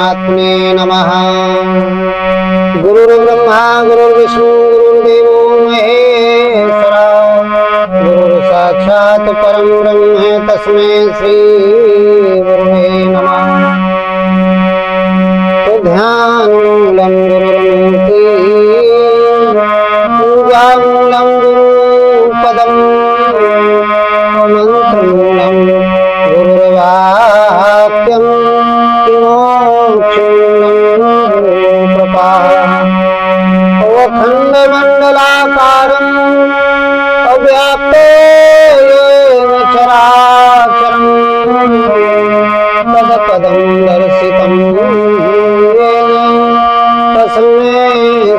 परमात्मने नमः। गुरुर्ब्रह्मा गुरुर्विष्णु गुरुर्देवो महेश्वरा, गुरु साक्षात् परम ब्रह्म तस्मै श्री गुरुवे नमः। तो ध्यानमूलं गुरुर्मूर्ति, पूजामूलं गुरुपदं, मंत्रमूलं गुरुर्वाक्यं, विमोक्षणं गुरुकृपा। अखण्डमण्डलाकारं अव्याप्तं चराचरं, पदपदं दर्शितं येन तस्मै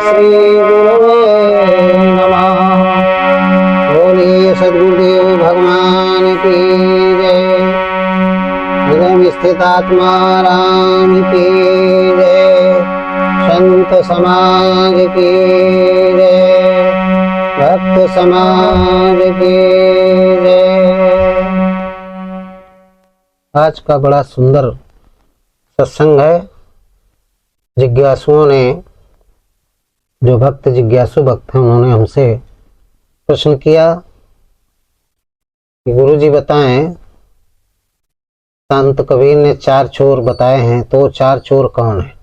श्री गुरवे नमः। बोलिए सद्गुरुदेव भगवान की जय। हृदय में स्थित आत्मा राम की जय। संत समाज की जय। भक्त समाज की जय। आज का बड़ा सुंदर सत्संग है। जिज्ञासुओं ने, जो भक्त जिज्ञासु भक्त हैं, उन्होंने हमसे प्रश्न किया कि गुरुजी बताएं, संत कबीर ने 4 चोर बताए हैं, तो 4 चोर कौन है?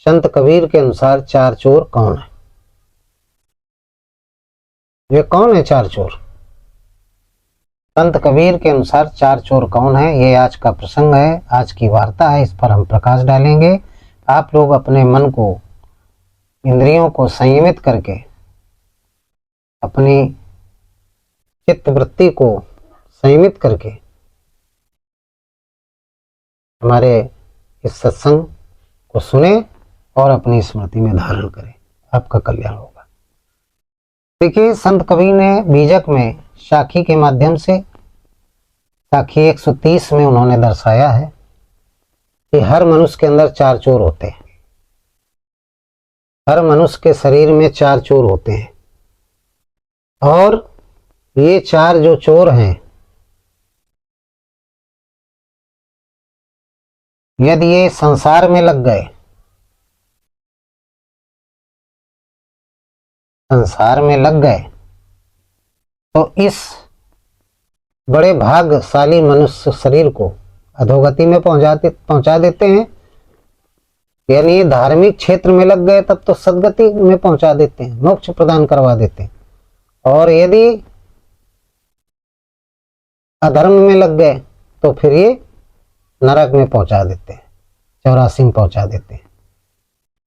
संत कबीर के अनुसार 4 चोर कौन है? वे कौन है 4 चोर? संत कबीर के अनुसार 4 चोर कौन है? ये आज का प्रसंग है, आज की वार्ता है। इस पर हम प्रकाश डालेंगे। आप लोग अपने मन को, इंद्रियों को संयमित करके, अपनी चित्त वृत्ति को संयमित करके हमारे इस सत्संग को सुने और अपनी स्मृति में धारण करें। आपका कल्याण होगा। देखिए, संत कबीर ने बीजक में साखी के माध्यम से, साखी 130 में उन्होंने दर्शाया है कि हर मनुष्य के अंदर 4 चोर होते हैं। हर मनुष्य के शरीर में 4 चोर होते हैं, और ये 4 जो चोर हैं, यदि ये संसार में लग गए, संसार में लग गए, तो इस बड़े भाग्यशाली मनुष्य शरीर को अधोगति में पहुंचा देते हैं। यानी धार्मिक क्षेत्र में लग गए तब तो सदगति में पहुंचा देते हैं, मोक्ष प्रदान करवा देते हैं। और यदि अधर्म में लग गए तो फिर ये नरक में पहुंचा देते हैं, 84 में पहुंचा देते हैं।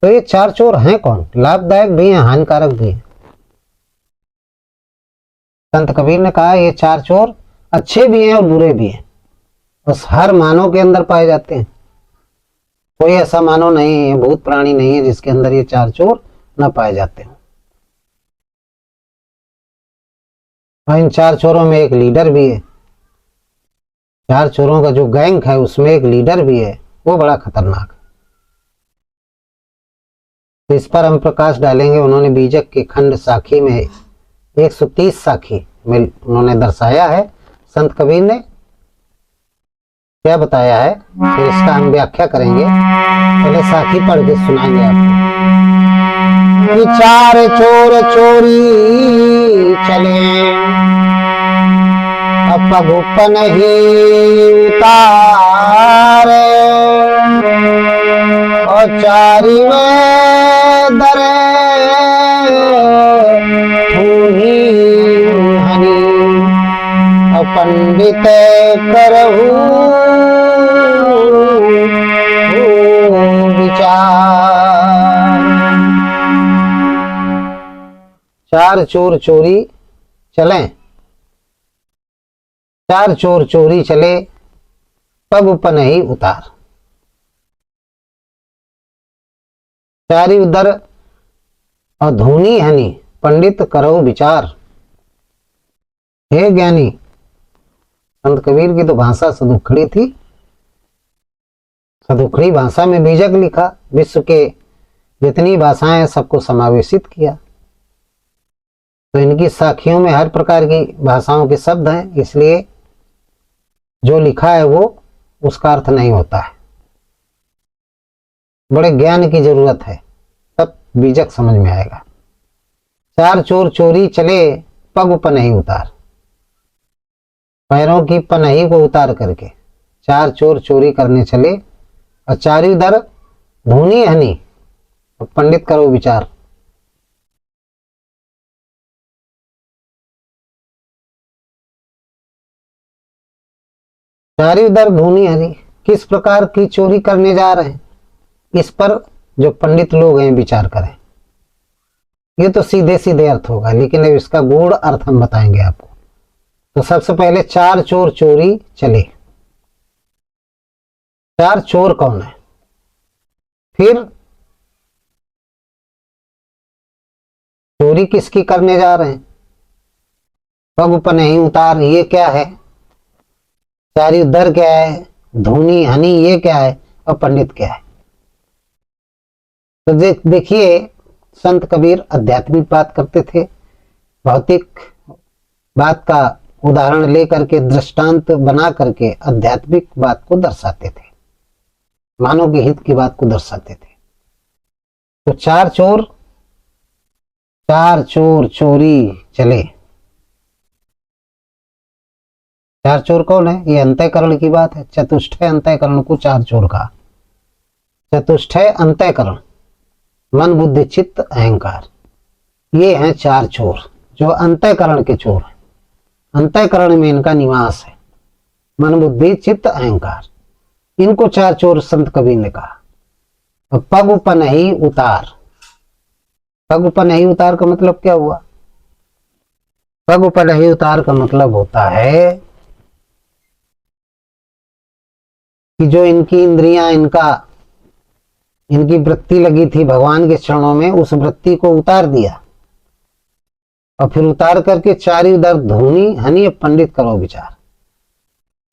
तो ये 4 चोर हैं कौन? लाभदायक भी हैं, हानिकारक भी हैं। संत कबीर ने कहा ये 4 चोर अच्छे भी हैं और बुरे भी हैं। बस हर मानव के अंदर पाए जाते हैं। कोई ऐसा मानव नहीं है, भूत प्राणी नहीं है जिसके अंदर ये 4 चोर न पाए जाते हैं। और इन 4 चोरों में एक लीडर भी है। 4 चोरों का जो गैंग है उसमें एक लीडर भी है, वो बड़ा खतरनाक है। तो इस पर हम प्रकाश डालेंगे। उन्होंने बीजक के खंड साखी में 130 साखी में उन्होंने दर्शाया है। संत कबीर ने क्या बताया है, फिर इसका हम व्याख्या करेंगे। पहले साखी पढ़ के सुनाएंगे आपको। कि 4 चोर चोरी चले, अपगुपन ही उतारे, और 4 में दरे हनी, पंडित करहु विचार। 4 चोर चोरी चलें, 4 चोर चोरी चले, पग पनही उतार। 4 उदर और धूनी हनी, पंडित करो विचार। हे ज्ञानी, संत कबीर की तो भाषा सदुखड़ी थी। सदुखड़ी भाषा में बीजक लिखा, विश्व के जितनी भाषाएं सबको समावेशित किया। तो इनकी साखियों में हर प्रकार की भाषाओं के शब्द हैं, इसलिए जो लिखा है वो उसका अर्थ नहीं होता है। बड़े ज्ञान की जरूरत है, तब बीजक समझ में आएगा। चार चोर चोरी चले, पग पनही उतार। पैरों की पनही को उतार करके चार चोर चोरी करने चले, और चारों दर धूनी हनी। पंडित करो विचार। चारों दर धूनी हनी, किस प्रकार की चोरी करने जा रहे हैं, इस पर जो पंडित लोग हैं विचार करें। ये तो सीधे सीधे अर्थ होगा, लेकिन अब इसका गूढ़ अर्थ हम बताएंगे आपको। तो सबसे पहले चार चोर चोरी चले। चार चोर कौन है, फिर चोरी किसकी करने जा रहे हैं, पग पनही उतार ये क्या है, चारी दर क्या है, धूनी हनी ये क्या है, और पंडित क्या है। तो देखिए, संत कबीर आध्यात्मिक बात करते थे, भौतिक बात का उदाहरण लेकर के दृष्टांत बना करके आध्यात्मिक बात को दर्शाते थे, मानव के हित की बात को दर्शाते थे। तो चार चोर चोरी चले। चार चोर कौन है, ये अंतःकरण की बात है। चतुष्टय अंतःकरण को चार चोर कहा। चतुष्टय अंतःकरण, मन बुद्धि चित्त अहंकार, ये हैं चार चोर जो अंतःकरण के चोर हैं। अंतःकरण में इनका निवास है, मन बुद्धि चित्त अहंकार, इनको चार चोर संत कबीर ने कहा। पग पनही उतार, पग पनही उतार का मतलब क्या हुआ, पग पनही उतार का मतलब होता है कि जो इनकी इंद्रियां, इनकी वृत्ति लगी थी भगवान के चरणों में, उस वृत्ति को उतार दिया, और फिर उतार करके चारी उधर धूनी हनी पंडित करो विचार।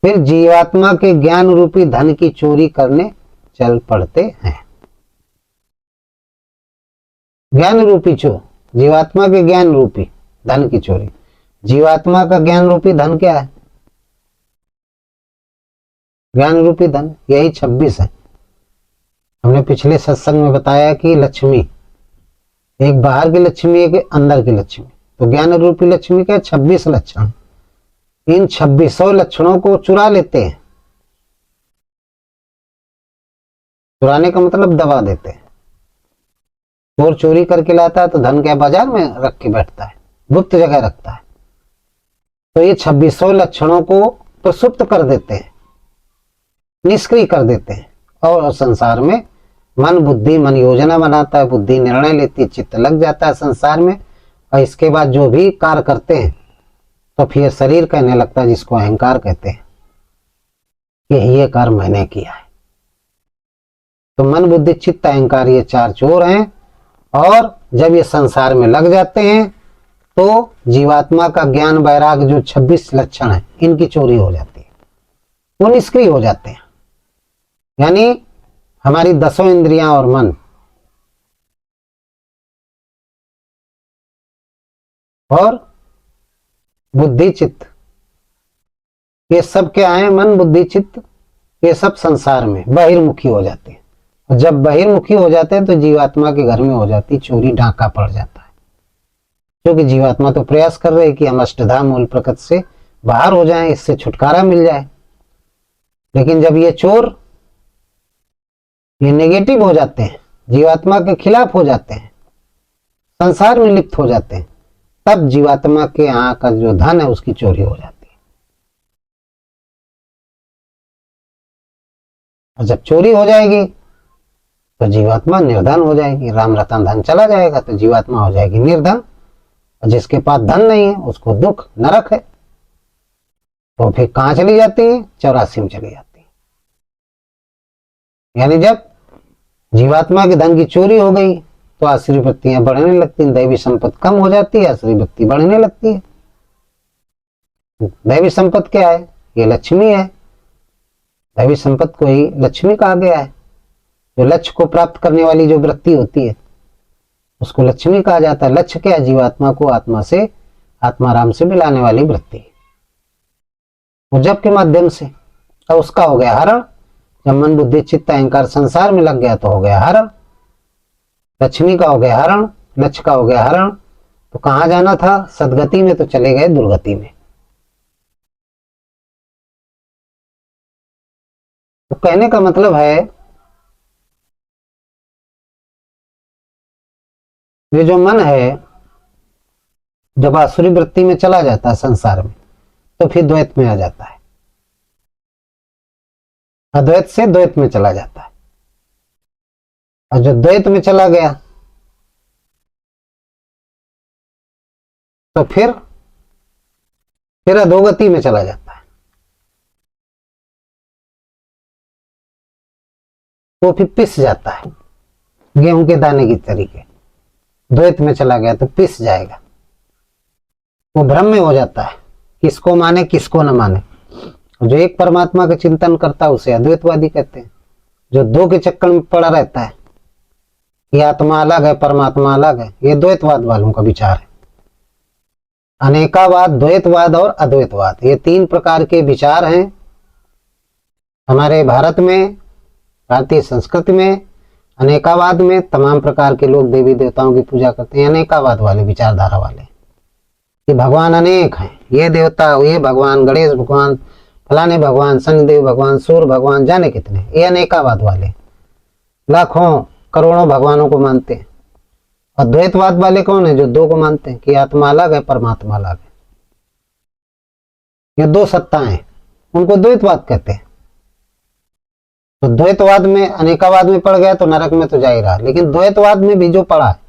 फिर जीवात्मा के ज्ञान रूपी धन की चोरी करने चल पड़ते हैं। ज्ञान रूपी चोर, जीवात्मा के ज्ञान रूपी धन की चोरी। जीवात्मा का ज्ञान रूपी धन क्या है, ज्ञान रूपी धन यही 26 है। हमने पिछले सत्संग में बताया कि लक्ष्मी, एक बाहर की लक्ष्मी, एक अंदर की लक्ष्मी। तो ज्ञान रूपी लक्ष्मी का 26 लक्षण, इन 26 लक्षणों को चुरा लेते हैं। चुराने का मतलब दबा देते हैं। चोर चोरी करके लाता है तो धन क्या बाजार में रख के बैठता है, गुप्त जगह रखता है। तो ये 26 लक्षणों को प्रसुप्त कर देते हैं, निष्क्रिय कर देते हैं, और संसार में मन बुद्धि, मन योजना बनाता है, बुद्धि निर्णय लेती है, चित्त लग जाता है संसार में। और इसके बाद जो भी कार्य करते हैं तो फिर शरीर कहने लगता है, जिसको अहंकार कहते हैं कि ये कार्य मैंने किया है। तो मन बुद्धि चित्त अहंकार ये चार चोर हैं, और जब ये संसार में लग जाते हैं तो जीवात्मा का ज्ञान वैराग जो 26 लक्षण है, इनकी चोरी हो जाती है, वो निष्क्रिय हो जाते हैं। यानी हमारी 10 इंद्रियां और मन और बुद्धि चित्त, ये सब क्या है, मन बुद्धि चित्त, ये सब संसार में बहिर्मुखी हो जाते हैं। और जब बहिर्मुखी हो जाते हैं तो जीवात्मा के घर में हो जाती चोरी, डाका पड़ जाता है। क्योंकि जीवात्मा तो प्रयास कर रहे हैं कि हम अष्टधाम मूल प्रकृति से बाहर हो जाएं, इससे छुटकारा मिल जाए। लेकिन जब ये चोर, ये नेगेटिव हो जाते हैं, जीवात्मा के खिलाफ हो जाते हैं, संसार में लिप्त हो जाते हैं, तब जीवात्मा के यहाँ का जो धन है उसकी चोरी हो जाती है। और जब चोरी हो जाएगी तो जीवात्मा निर्धन हो जाएगी, राम रतन धन चला जाएगा, तो जीवात्मा हो जाएगी निर्धन। और जिसके पास धन नहीं है उसको दुख नरक है। तो फिर कहां चली जाती है, 84 में चली जाती है। यानी जब जीवात्मा के धन की चोरी हो गई तो आश्री वृत्तियां बढ़ने लगती हैं, दैवी संपत्ति कम हो जाती है, आश्री वृत्ति बढ़ने लगती है। दैवी संपत्ति क्या है, ये लक्ष्मी है। दैवी संपत्ति को ही लक्ष्मी कहा गया है। जो लक्ष्य को प्राप्त करने वाली जो वृत्ति होती है उसको लक्ष्मी कहा जाता है। लक्ष्य क्या है, जीवात्मा को आत्मा से, आत्माराम से मिलाने वाली वृत्ति, वो जप के माध्यम से। अब उसका हो गया हरण, जब मन बुद्धि चित्त अहंकार संसार में लग गया तो हो गया हरण। लक्ष्मी का हो गया हरण, लक्ष्य का हो गया हरण। तो कहां जाना था? सदगति में, तो चले गए दुर्गति में। तो कहने का मतलब है ये जो मन है जब आसुरी वृत्ति में चला जाता है संसार में, तो फिर द्वैत में आ जाता है, अद्वैत से द्वैत में चला जाता है। और जो द्वैत में चला गया तो फिर अधोगति में चला जाता है। वो फिर पिस जाता है गेहूं के दाने की तरीके। द्वैत में चला गया तो पिस जाएगा, वो भ्रम में हो जाता है, किसको माने किसको न माने। जो एक परमात्मा का चिंतन करता है उसे अद्वैतवादी कहते हैं। जो दो के चक्कर में पड़ा रहता है कि आत्मा अलग है परमात्मा अलग है, ये द्वैतवाद वालों का विचार है। अनेकावाद, द्वैतवाद और अद्वैतवाद, ये तीन प्रकार के विचार हैं हमारे भारत में, भारतीय संस्कृति में। अनेकावाद में तमाम प्रकार के लोग देवी देवताओं की पूजा करते हैं, अनेकावाद वाले विचारधारा वाले कि भगवान अनेक हैं, ये देवता, ये भगवान, गणेश भगवान, फलाने भगवान, शनिदेव भगवान, सूर्य भगवान, जाने कितने। ये अनेकावाद वाले लाखों करोड़ों भगवानों को मानते हैं। अद्वैतवाद वाले कौन है? जो दो को मानते हैं कि आत्मा अलग है परमात्मा अलग है, ये दो सत्ताएं, उनको द्वैतवाद कहते हैं। तो द्वैतवाद में, अनेकावाद में पड़ गया तो नरक में तो जा ही रहा। लेकिन द्वैतवाद में भी जो पड़ा है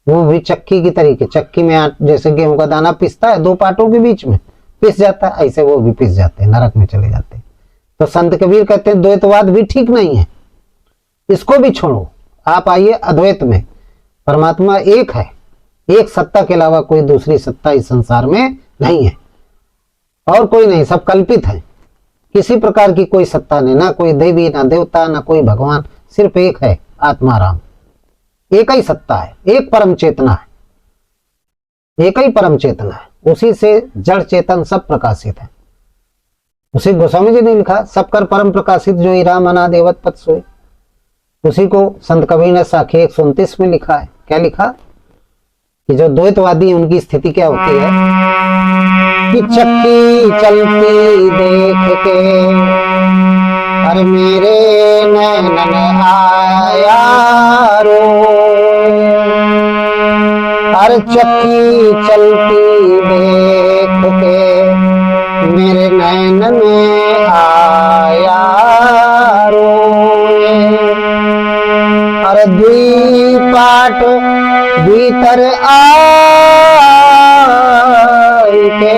वो भी चक्की की तरीके, चक्की में जैसे गेहूं का दाना पिसता है दो पार्टों के बीच में पिस जाता है, ऐसे वो भी पिस जाते हैं, नरक में चले जाते हैं। तो संत कबीर कहते हैं द्वैतवाद भी ठीक नहीं है, इसको भी छोड़ो, आप आइए अद्वैत में। परमात्मा एक है, एक सत्ता के अलावा कोई दूसरी सत्ता इस संसार में नहीं है, और कोई नहीं, सब कल्पित है। किसी प्रकार की कोई सत्ता नहीं, ना कोई देवी ना देवता ना कोई भगवान, सिर्फ एक है आत्माराम। एक ही सत्ता है, एक परम चेतना है, एक ही परम चेतना है, उसी से जड़ चेतन सब प्रकाशित है। उसी गोस्वामी जी ने लिखा, सब कर परम प्रकाशित जो ही राम अनादि अवध पद सोए। उसी को संत कबीर ने साखी 129 में लिखा है। क्या लिखा? कि जो द्वैतवादी है उनकी स्थिति क्या होती है कि चक्की चलती देख के हर मेरे नैनन आया रो, हर चक्की चलती देख के मेरे नैनन आया रो, हर दुई पाट भीतर आई के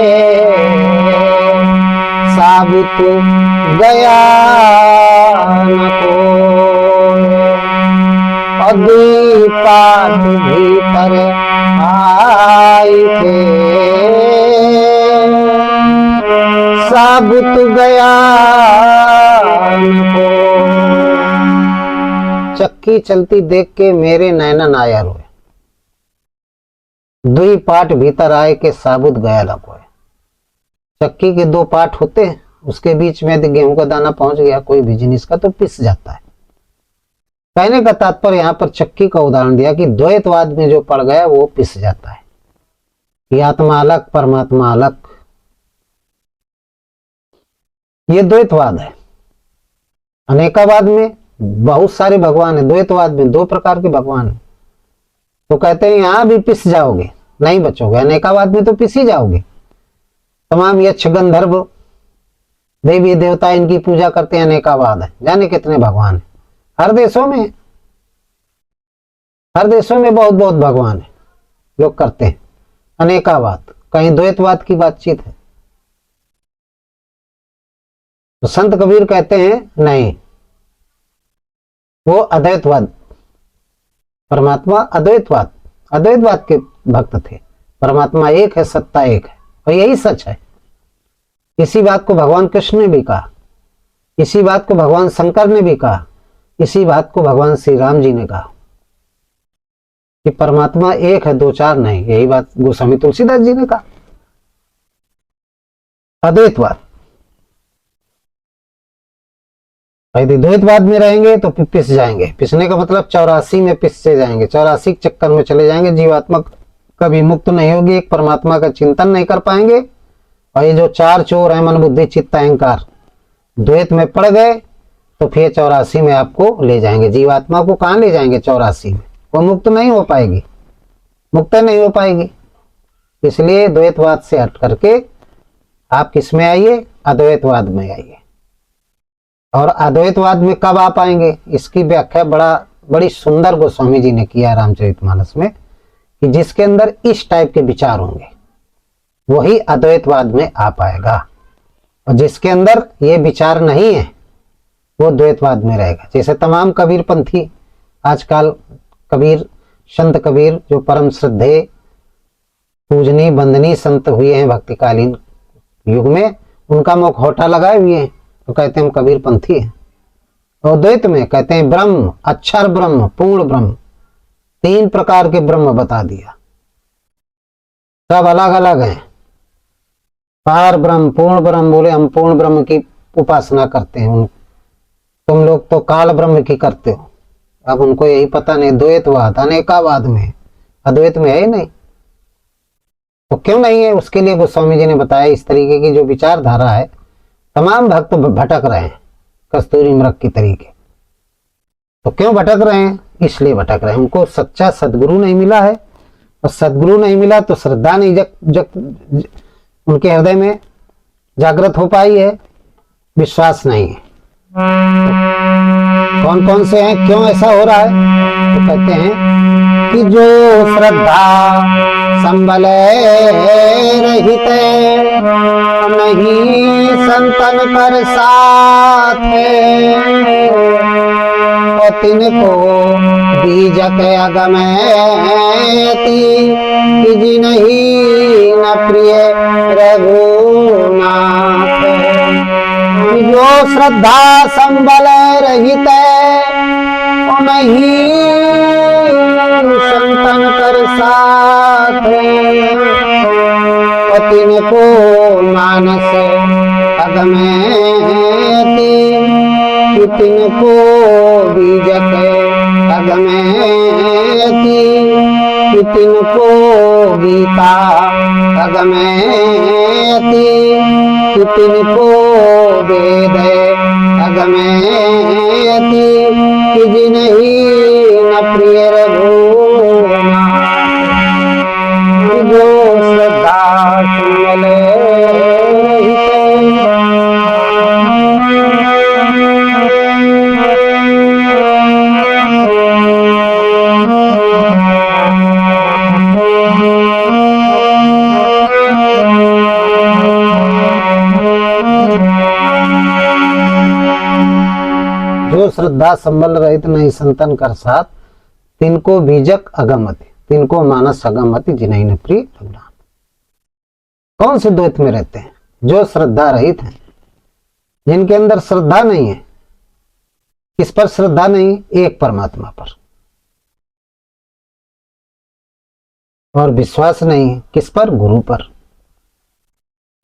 साबुत गया न को, और दुई पाट भीतर आई के साबुत गया न को। चक्की चलती देख के मेरे नैनन आया रोए, दुई पाट भीतर आए के साबुत गया लकोए। चक्की के दो पाट होते हैं, उसके बीच में यदि गेहूं का दाना पहुंच गया कोई भी जिनिस का तो पिस जाता है। कहने का तात्पर्य यहां पर चक्की का उदाहरण दिया कि द्वैतवाद में जो पड़ गया वो पिस जाता है, कि आत्मा अलग परमात्मा अलग, ये द्वैतवाद है। अनेकावाद में बहुत सारे भगवान है, द्वैतवाद में दो प्रकार के भगवान है। तो कहते हैं यहां भी पिस जाओगे, नहीं बचोगे। अनेकावाद में तो पिस ही जाओगे। तमाम यक्ष गंधर्व देवी देवता इनकी पूजा करते हैं, अनेकावाद है, जाने कितने भगवान है। हर देशों में, हर देशों में बहुत बहुत भगवान है, लोग करते हैं अनेकावाद। कहीं द्वैतवाद की बातचीत है। तो संत कबीर कहते हैं नहीं, वो अद्वैतवाद, परमात्मा अद्वैतवाद, अद्वैतवाद के भक्त थे। परमात्मा एक है, सत्ता एक है, और यही सच है। इसी बात को भगवान कृष्ण ने भी कहा, इसी बात को भगवान शंकर ने भी कहा, इसी बात को भगवान श्री राम जी ने कहा कि परमात्मा एक है, दो चार नहीं। यही बात गोस्वामी तुलसीदास जी ने कहा। अद्वैतवाद यदि द्वैतवाद में रहेंगे तो पिस जाएंगे। पिसने का मतलब 84 में पिसते जाएंगे, 84 के चक्कर में चले जाएंगे। जीवात्मा कभी मुक्त नहीं होगी, एक परमात्मा का चिंतन नहीं कर पाएंगे। और ये जो चार चोर है, मन बुद्धि चित्त अहंकार, द्वैत में पड़ गए तो फिर 84 में आपको ले जाएंगे। जीवात्मा को कहाँ ले जाएंगे? 84 में। वो मुक्त नहीं हो पाएगी, मुक्त नहीं हो पाएगी। इसलिए द्वैतवाद से हट करके आप किस में आइए? अद्वैतवाद में आइए। और अद्वैतवाद में कब आ पाएंगे? इसकी व्याख्या बड़ी सुंदर गोस्वामी जी ने किया रामचरितमानस में, कि जिसके अंदर इस टाइप के विचार होंगे वही अद्वैतवाद में आ पाएगा, और जिसके अंदर ये विचार नहीं है वो द्वैतवाद में रहेगा। जैसे तमाम कबीरपंथी आजकल कबीर, संत कबीर जो परम श्रद्धेय पूजनीय वंदनीय संत हुए हैं भक्तिकालीन युग में, उनका मुखौटा लगाए हुए हैं तो कहते हैं हम कबीरपंथी हैं। और द्वैत में कहते हैं ब्रह्म, अक्षर ब्रह्म, पूर्ण ब्रह्म, 3 प्रकार के ब्रह्म बता दिया, सब अलग अलग हैं। पार ब्रह्म, पूर्ण ब्रह्म, बोले हम पूर्ण ब्रह्म की उपासना करते हैं, तुम लोग तो काल ब्रह्म की करते हो। अब उनको यही पता नहीं, द्वैतवाद अनेकावाद में, अद्वैत में है ही नहीं। तो क्यों नहीं है? उसके लिए गोस्वामी जी ने बताया इस तरीके की जो विचारधारा है, तमाम भक्त भटक रहे हैं कस्तूरी मृग की तरीके। तो क्यों भटक रहे हैं? इसलिए भटक रहे हैं, उनको सच्चा सदगुरु नहीं मिला है। और सदगुरु नहीं मिला तो श्रद्धा नहीं उनके हृदय में जागृत हो पाई है, विश्वास नहीं है। तो कौन कौन से हैं, क्यों ऐसा हो रहा है? तो कहते हैं कि जो श्रद्धा संबल रहित नहीं संतन कर साथ, और तिनको बीजक अगमयति कि नहीं न प्रिय रघुनाथ। जो श्रद्धा संबल रहित नहीं संतन कर साथ, तिनको मानस अगमयति तिनको बीजक अगमयति तिनको गीता अगमयति तिनको वेद अगमयति जिनहि न प्रिय रघुनाथ। जो श्रद्धा सुमल श्रद्धा संबल रहित नहीं संतन कर साथ, तिनको बीजक अगमति तिनको मानस अगमति जिन्हीं न प्रिय रघुनाथ। कौन से द्वैत में रहते हैं? जो श्रद्धा रहित हैं, जिनके अंदर श्रद्धा नहीं है। किस पर श्रद्धा नहीं? एक परमात्मा पर। और विश्वास नहीं है किस पर? गुरु पर।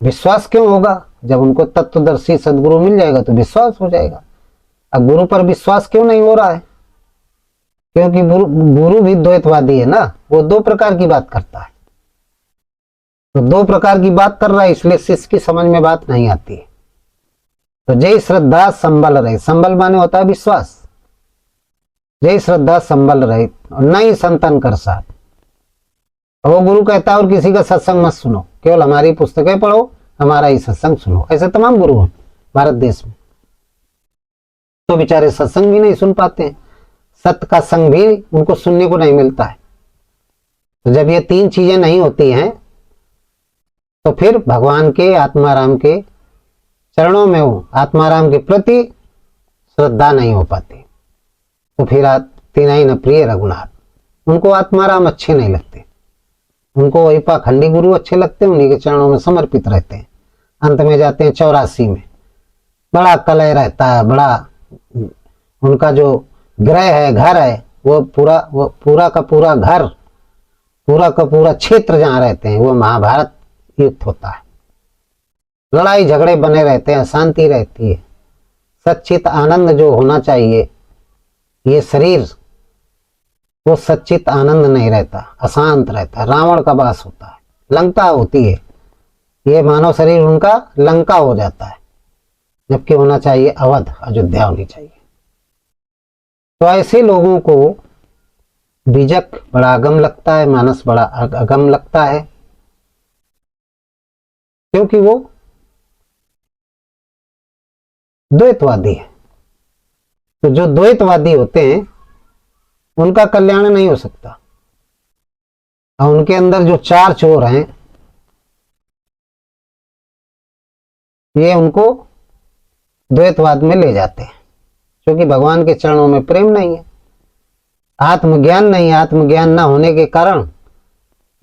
विश्वास क्यों होगा? जब उनको तत्वदर्शी सदगुरु मिल जाएगा तो विश्वास हो जाएगा। अब गुरु पर विश्वास क्यों नहीं हो रहा है? क्योंकि गुरु भी द्वैतवादी है ना, वो 2 प्रकार की बात करता है। तो 2 प्रकार की बात कर रहा है, इसलिए शिष्य की समझ में बात नहीं आती है। तो जय श्रद्धा संबल रहे, संबल माने होता है विश्वास। जय श्रद्धा संबल रहे और नहीं संतन कर साथ। वो गुरु कहता है और किसी का सत्संग मत सुनो, केवल हमारी पुस्तकें पढ़ो, हमारा ही सत्संग सुनो। ऐसे तमाम गुरु हैं भारत देश में। तो बेचारे सत्संग भी नहीं सुन पाते हैं, सत्य का संग भी उनको सुनने को नहीं मिलता है। तो जब ये 3 चीजें नहीं होती हैं तो फिर भगवान के आत्माराम के चरणों में हो, आत्माराम के प्रति श्रद्धा नहीं हो पाती। तो फिर तिनहि न प्रिय रघुनाथ, उनको आत्माराम अच्छे नहीं लगते, उनको वही पाखंडी गुरु अच्छे लगते हैं, उन्हीं के चरणों में समर्पित रहते हैं। अंत में जाते हैं 84 में, बड़ा कलह रहता है, बड़ा उनका जो ग्रह है, घर है, वो पूरा का पूरा घर, पूरा का पूरा क्षेत्र जहाँ रहते हैं वो महाभारत युक्त होता है। लड़ाई झगड़े बने रहते हैं, शांति रहती है, सच्चित आनंद जो होना चाहिए, ये शरीर वो सच्चित आनंद नहीं रहता, अशांत रहता है, रावण का वास होता है, लंका होती है। ये मानव शरीर उनका लंका हो जाता है, जबकि होना चाहिए अवध, अयोध्या होनी चाहिए। तो ऐसे लोगों को बीजक बड़ा अगम लगता है, मानस बड़ा अगम लगता है, क्योंकि वो द्वैतवादी है। तो जो द्वैतवादी होते हैं उनका कल्याण नहीं हो सकता, और उनके अंदर जो चार चोर हैं ये उनको द्वैतवाद में ले जाते हैं, क्योंकि भगवान के चरणों में प्रेम नहीं है, आत्मज्ञान नहीं है। आत्मज्ञान ना होने के कारण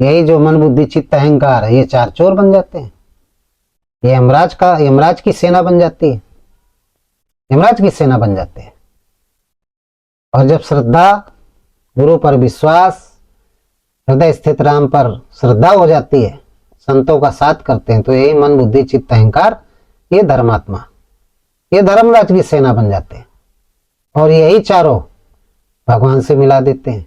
यही जो मन बुद्धि चित्त अहंकार है, ये चार चोर बन जाते हैं। ये यमराज की सेना बन जाती है, यमराज की सेना बन जाते हैं। और जब श्रद्धा, गुरु पर विश्वास, हृदय स्थित राम पर श्रद्धा हो जाती है, संतों का साथ करते हैं, तो यही मन बुद्धि चित्त अहंकार, ये धर्मात्मा, ये धर्मराज की सेना बन जाते हैं। और यही चारों भगवान से मिला देते हैं,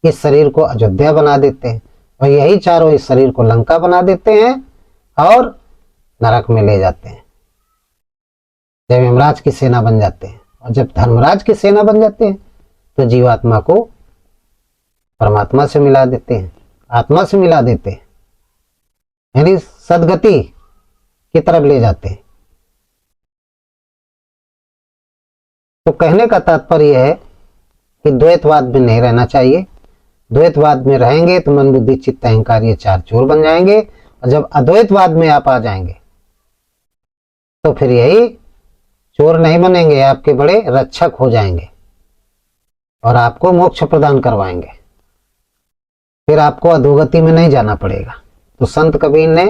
इस शरीर को अयोध्या बना देते हैं, और यही चारों इस शरीर को लंका बना देते हैं और नरक में ले जाते हैं, जब यमराज की सेना बन जाते हैं। और जब धर्मराज की सेना बन जाते हैं तो जीवात्मा को परमात्मा से मिला देते हैं, आत्मा से मिला देते हैं, यानी सदगति की तरफ ले जाते हैं। तो कहने का तात्पर्य है कि द्वैतवाद में नहीं रहना चाहिए। द्वैतवाद में रहेंगे तो मन बुद्धि चित्त अहंकार ये चार चोर बन जाएंगे, और जब अद्वैतवाद में आप आ जाएंगे तो फिर यही चोर नहीं बनेंगे, आपके बड़े रक्षक हो जाएंगे और आपको मोक्ष प्रदान करवाएंगे, फिर आपको अधोगति में नहीं जाना पड़ेगा। तो संत कबीर ने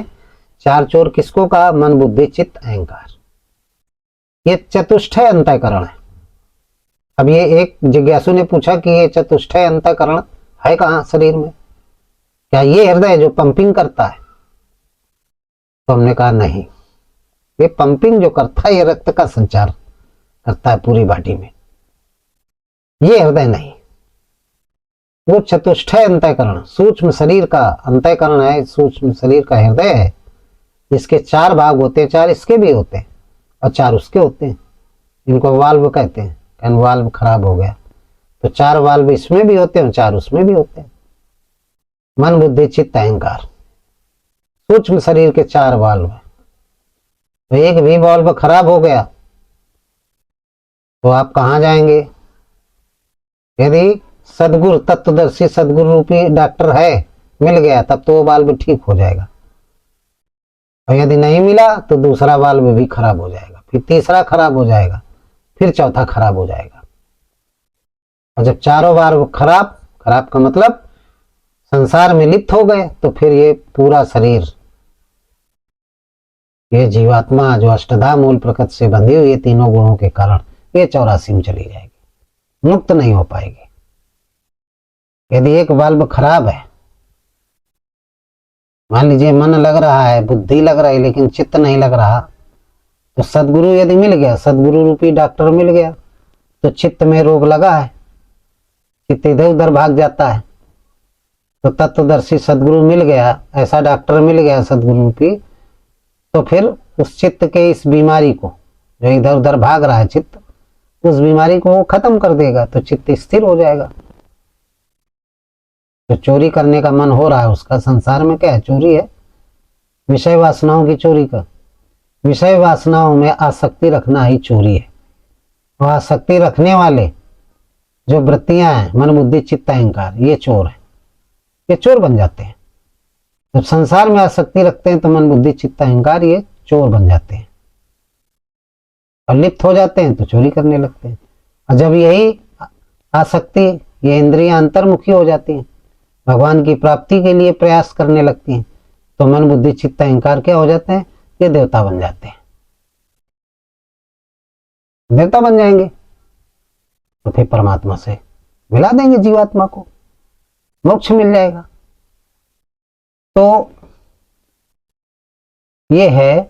चार चोर किसको कहा? मन बुद्धि चित्त अहंकार। ये चतुष्टय अंतःकरण है। अब ये एक जिज्ञासु ने पूछा कि ये चतुष्टय अंतःकरण है कहाँ शरीर में, क्या ये हृदय जो पंपिंग करता है? तो हमने कहा नहीं, ये पंपिंग जो करता है ये रक्त का संचार करता है पूरी बॉडी में, ये हृदय नहीं। वो चतुष्टय अंतःकरण सूक्ष्म शरीर का अंतःकरण है, सूक्ष्म शरीर का हृदय है, जिसके चार भाग होते हैं, चार इसके भी होते हैं और चार उसके होते हैं, इनको वाल्व कहते हैं। कैन वाल्व खराब हो गया तो चार वाल्व इसमें भी होते हैं, चार उसमें भी होते हैं। मन बुद्धि चित्त अहंकार सूक्ष्म शरीर के चार वाल्व है, तो एक भी वाल्व खराब हो गया तो आप कहाँ जाएंगे? यदि सदगुरु तत्वदर्शी सदगुरु रूपी डॉक्टर है, मिल गया, तब तो वो वाल्व ठीक हो जाएगा, और यदि नहीं मिला तो दूसरा वाल्व भी खराब हो जाएगा, फिर तीसरा खराब हो जाएगा, फिर चौथा खराब हो जाएगा। और जब चारों वाल्व खराब का मतलब संसार में लिप्त हो गए, तो फिर ये पूरा शरीर, ये जीवात्मा जो अष्टधा मूल प्रकृति से बंधी हुई है तीनों गुणों के कारण, ये 84 में चली जाएगी, मुक्त नहीं हो पाएगी। यदि एक वाल्व खराब है, मान लीजिए मन लग रहा है, बुद्धि लग रही है, लेकिन चित्त नहीं लग रहा, तो सदगुरु यदि मिल गया, सदगुरु रूपी डॉक्टर मिल गया, तो चित्त में रोग लगा है, चित्त इधर उधर भाग जाता है, तो तत्वदर्शी सदगुरु मिल गया, ऐसा डॉक्टर मिल गया सदगुरु रूपी, तो फिर उस चित्त के इस बीमारी को, जो इधर उधर भाग रहा है चित्त, उस बीमारी को वो खत्म कर देगा, तो चित्त स्थिर हो जाएगा। जो चोरी करने का मन हो रहा है उसका, संसार में क्या है? चोरी है, विषय वासनाओं की चोरी का। विषय वासनाओं में आसक्ति रखना ही चोरी है। और आसक्ति रखने वाले जो वृत्तियां हैं, मन बुद्धि चित्त अहंकार, ये चोर है, ये चोर बन जाते हैं। जब संसार में आसक्ति रखते हैं तो मन बुद्धि चित्त अहंकार ये चोर बन जाते हैं, और लिप्त हो जाते हैं तो चोरी करने लगते हैं। और जब यही आसक्ति, ये इंद्रियां अंतर्मुखी हो जाती हैं, भगवान की प्राप्ति के लिए प्रयास करने लगती हैं, तो मन बुद्धि चित्त अहंकार क्या हो जाते हैं? ये देवता बन जाते हैं, देवता बन जाएंगे, तो फिर परमात्मा से मिला देंगे जीवात्मा को, मोक्ष मिल जाएगा। तो ये है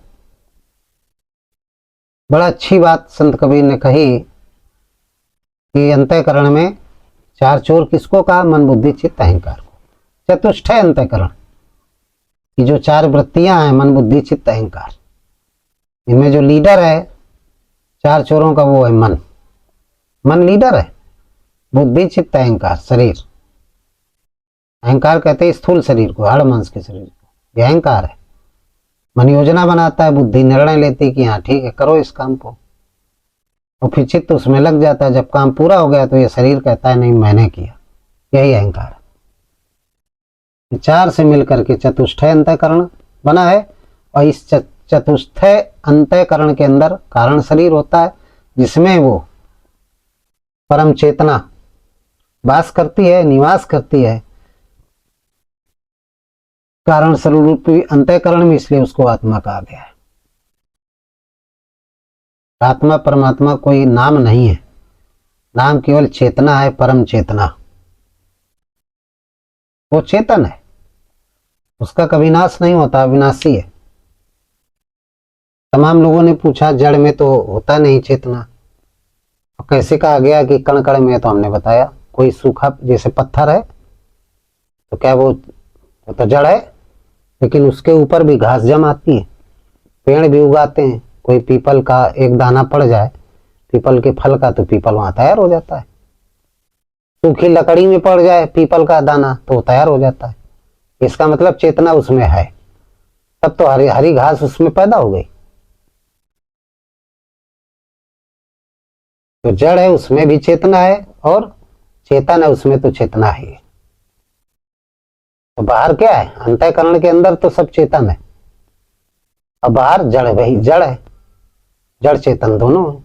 बड़ा अच्छी बात संत कबीर ने कही कि अंतःकरण में चार चोर किसको कहा? मन बुद्धि चित्त अहंकार को। चतुष्टय अंतःकरण की जो चार वृत्तियां हैं, मन बुद्धि चित्त अहंकार, इनमें जो लीडर है चार चोरों का वो है मन। मन लीडर है, बुद्धि चित्त अहंकार शरीर। अहंकार कहते हैं स्थूल शरीर को, हाड़ मांस के शरीर को, यह अहंकार है। मन योजना बनाता है, बुद्धि निर्णय लेती है कि हाँ ठीक है करो इस काम को, और फिर चित्त उसमें लग जाता है। जब काम पूरा हो गया तो ये शरीर कहता है नहीं मैंने किया। यही अहंकार है। चार से मिलकर के चतुष्टय अंतःकरण बना है, और इस चतुष्टय अंतःकरण के अंदर कारण शरीर होता है, जिसमें वो परम चेतना वास करती है, निवास करती है कारण स्वरूपी अंतःकरण में, इसलिए उसको आत्मा कहा गया है। आत्मा परमात्मा कोई नाम नहीं है, नाम केवल चेतना है, परम चेतना। वो चेतन है, उसका कभी नाश नहीं होता, अविनाशी है। तमाम लोगों ने पूछा जड़ में तो होता नहीं चेतना, और कैसे कहा गया कि कण कण में? तो हमने बताया कोई सूखा जैसे पत्थर है तो क्या वो तो जड़ है, लेकिन उसके ऊपर भी घास जम आती है, पेड़ भी उगाते हैं। कोई पीपल का एक दाना पड़ जाए पीपल के फल का तो पीपल वहां तैयार हो जाता है। सूखी लकड़ी में पड़ जाए पीपल का दाना तो वो तैयार हो जाता है। इसका मतलब चेतना उसमें है, तब तो हरी हरी घास उसमें पैदा हो गई। तो जड़ है उसमें भी चेतना है, और चेतन है उसमें तो चेतना है। तो बाहर क्या है? अंतःकरण के अंदर तो सब चेतन है, अब बाहर जड़, वही जड़ है, जड़ चेतन दोनों है।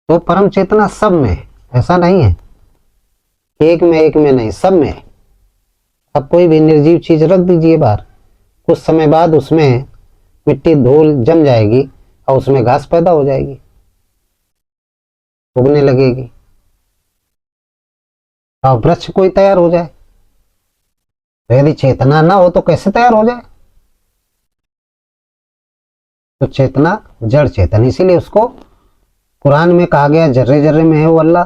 तो परम चेतना सब में है, ऐसा नहीं है एक में नहीं, सब में है। अब कोई भी निर्जीव चीज रख दीजिए बाहर, कुछ समय बाद उसमें मिट्टी धूल जम जाएगी और उसमें घास पैदा हो जाएगी, उगने लगेगी। और वृक्ष कोई तैयार हो जाए, तो यदि चेतना ना हो तो कैसे तैयार हो जाए? तो चेतना जड़ चेतन, इसीलिए उसको कुरान में कहा गया जर्रे जर्रे में है वो अल्लाह,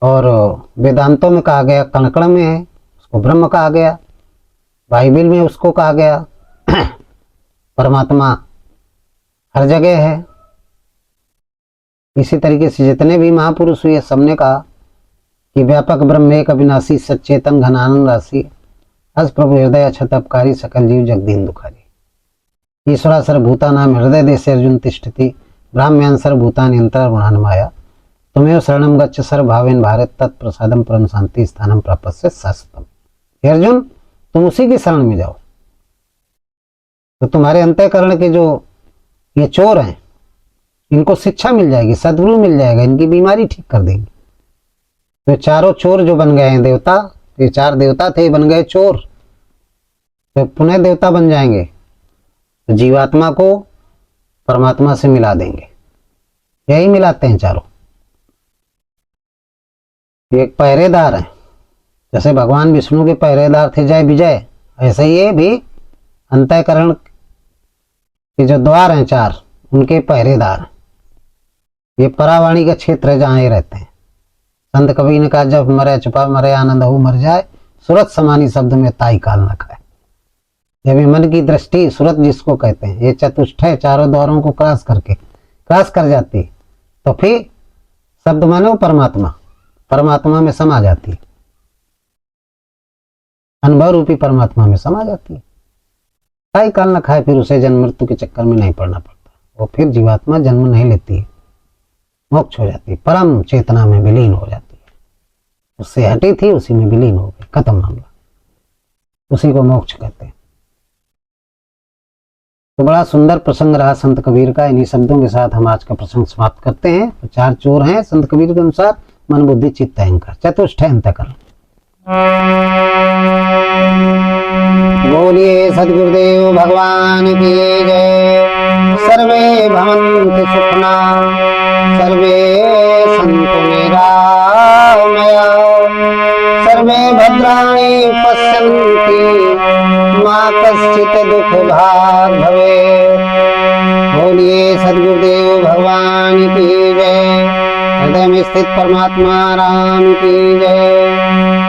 और वेदांतों में कहा गया कण कण में है, उसको ब्रह्म कहा गया। बाइबल में उसको कहा गया परमात्मा हर जगह है। इसी तरीके से जितने भी महापुरुष हुए सबने कहा कि व्यापक ब्रह्म एक अविनाशी सचेतन घनानंद राशि अस प्रभु हृदय क्षतपकारी सकल जीव जगदीन दुखारी ईश्वरा सर्वभूतानां हृदय देशे अर्जुन तिष्ठति ब्राह्म्यान् सर्वभूतानि अंतर्गुणान् माया तुम्हें शरणम गच्छ सर्वभावेन भारत तत्प्रसादम परम शांति स्थानम प्राप्स्य शाश्वतम। हे अर्जुन तुम उसी की शरण में जाओ, तो तुम्हारे अंतःकरण के जो ये चोर हैं इनको शिक्षा मिल जाएगी, सद्गुरु मिल जाएगा, इनकी बीमारी ठीक कर देंगे। तो चारों चोर जो बन गए हैं देवता, ये चार देवता थे बन गए चोर, तो पुनः देवता बन जाएंगे, तो जीवात्मा को परमात्मा से मिला देंगे। यही मिलाते हैं चारों। एक पहरेदार है, जैसे भगवान विष्णु के पहरेदार थे जय विजय, ऐसे ये भी अंतःकरण के जो द्वार हैं चार, उनके पहरेदार। ये परावाणी का क्षेत्र है जहां ये रहते हैं। संत कबीर ने कहा जब मरे छुपा मरे आनंद हो मर जाए, सूरत समानी शब्द में ताई काल न खाए। जब ये मन की दृष्टि सूरत जिसको कहते हैं, ये चतुष्टय चारों द्वारों को क्रॉस कर जाती, तो फिर शब्द मानो परमात्मा, परमात्मा में समा जाती, अनुभव रूपी परमात्मा में समा जाती है। ताई काल न खाए, फिर उसे जन्म मृत्यु के चक्कर में नहीं पड़ना पड़ता, और फिर जीवात्मा जन्म नहीं लेती है, मोक्ष हो जाती है, परम चेतना में विलीन हो जाती है। उससे हटी थी उसी में विलीन हो गई, खत्म मामला, उसी को मोक्ष कहते हैं। तो बड़ा सुंदर प्रसंग रहा संत कबीर का। इन्हीं शब्दों के साथ हम आज का प्रसंग समाप्त करते हैं। तो चार चोर हैं संत कबीर के अनुसार, मन बुद्धि चित्त अहंकार, चतुष्टय अंतःकरण। बोलिए सदगुरुदेव भगवान की जय। सर्वे भवन्तु सुखिना, सर्वे सन्तु निरामया, सर्वे भद्राणि पश्यन्ति मा कश्चित् दुःखभाग् भवेत्। सदगुरुदेव भगवान की जय। हृदय में स्थित परमात्मा राम की जय।